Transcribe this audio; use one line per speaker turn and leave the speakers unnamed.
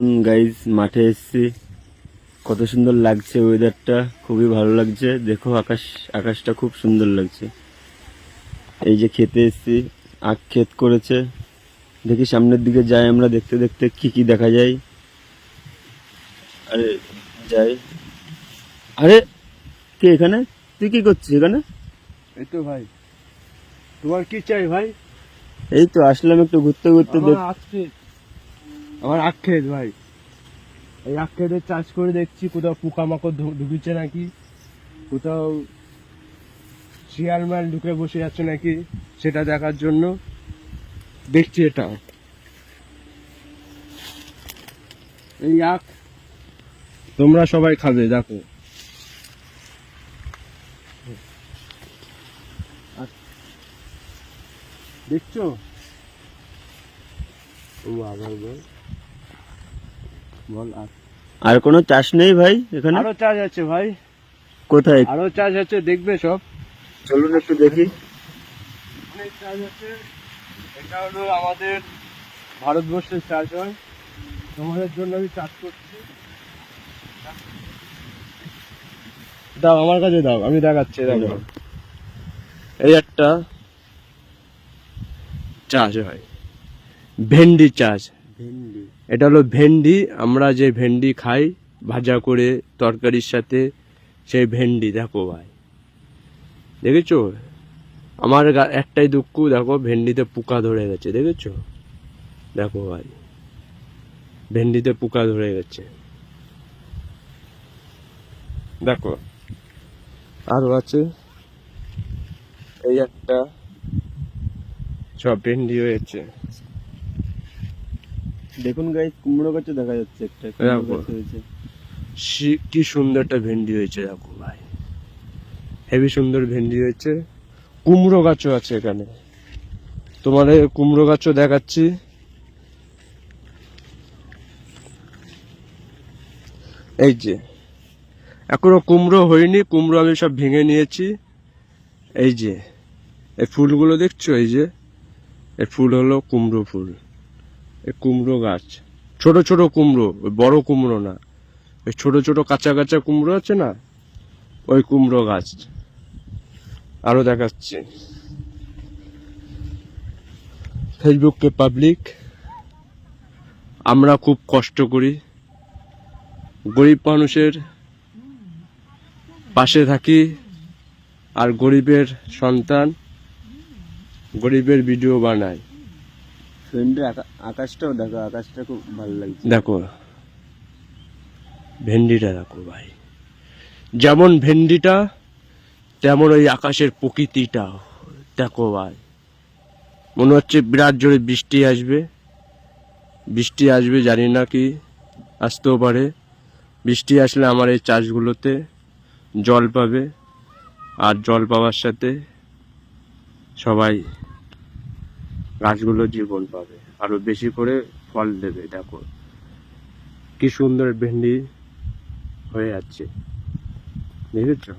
Guys মাঠে এসেছি, কত সুন্দর লাগছে ওয়েদারটা, খুবই ভালো লাগছে। দেখো আকাশটা খুব সুন্দর লাগছে। এই যে খেতে এসেছি, আখ ক্ষেত করেছে। দেখি সামনের দিকে যাই আমরা, দেখতে দেখতে কি কি দেখা যায়। আরে যাই। আরে কে এখানে? তুই কি করছিস এখানে?
এই তো ভাই, তোমার কি চাই ভাই?
এই তো আসলাম একটু ঘুরতে ঘুরতে।
আমার আখ ক্ষেত ভাই, এই আখ ক্ষেতের চাষ করে দেখছি কোথাও পোকামাকড় ঢুকেছে নাকি, কোথাও শিয়াল মাল ঢুকে বসে যাচ্ছে নাকি, সেটা দেখার জন্য দেখছি। এটা এই আখ তোমরা সবাই খাবে, দেখো। দেখছো? ও আবার বল
আর কোনো চাষ নেই ভাই এখানে?
আরো চাষ আছে ভাই,
কোথায়?
আরো চাষ আছে, দেখবে সব।
চলুন একটু দেখি।
অনেক চাষ আছে। এটা হলো আমাদের ভারতবর্ষের চাষ হয়, তোমাদের জন্য আমি চাষ করছি। দাও আমার কাছে, দাও, আমি দেখাচ্ছি। দেখো, এই একটা চাষ হয়, ভেন্ডি চাষ।
ভেন্ডি?
এটা হলো ভেন্ডি, আমরা যে ভেন্ডি খাই ভাজা করে তরকারির সাথে, সেই ভেন্ডি। দেখো ভাই, দেখেছো? আমার একটাই দুঃখ, দেখো ভেন্ডিতে পোকা ধরে গেছে, দেখেছো? দেখো ভাই, ভেন্ডিতে পোকা ধরে গেছে, দেখো। আরো আছে, এই একটা, সব ভেন্ডি হয়েছে।
দেখুন গাইস, কুমড়ো গাছও দেখা যাচ্ছে একটা, কুমড়ো গাছ হয়েছে।
কি সুন্দর একটা ভেন্ডি হয়েছে, দেখো ভাই, হেভি সুন্দর ভেন্ডি হয়েছে। কুমড়ো গাছও আছে এখানে, তোমাদের কুমড়ো গাছও দেখাচ্ছি। এই যে এখনো কুমড়ো হয়নি, কুমড়ো আমি সব ভেঙে নিয়েছি। এই যে এই ফুলগুলো দেখছো, এই যে এই ফুল হলো কুমড়ো ফুল, এই কুমড়ো গাছ। ছোট ছোট কুমড়ো, ওই বড় কুমড়ো না, ওই ছোট ছোট কাঁচা কাঁচা কুমড়ো আছে না, ওই কুমড়ো গাছ। আরো দেখাচ্ছি, ফেসবুকে পাবলিক, আমরা খুব কষ্ট করি, গরিব মানুষের পাশে থাকি, আর গরিবের সন্তান গরিবের ভিডিও বানায়।
আকাশটাও দেখো, আকাশটা খুব ভালো লাগছে।
দেখো ভেন্ডিটা, দেখো ভাই, যেমন ভেন্ডিটা তেমন ওই আকাশের প্রকৃতিটা। দেখো ভাই, মনে হচ্ছে বিরাট জোরে বৃষ্টি আসবে। বৃষ্টি আসবে, জানি না কি আসতেও পারে। বৃষ্টি আসলে আমার এই চাষগুলোতে জল পাবে, আর জল পাওয়ার সাথে সবাই, গাছগুলো জীবন পাবে, আরো বেশি করে ফল দেবে। দেখো কি সুন্দর ভেন্ডি হয়ে যাচ্ছে, দেখেছো?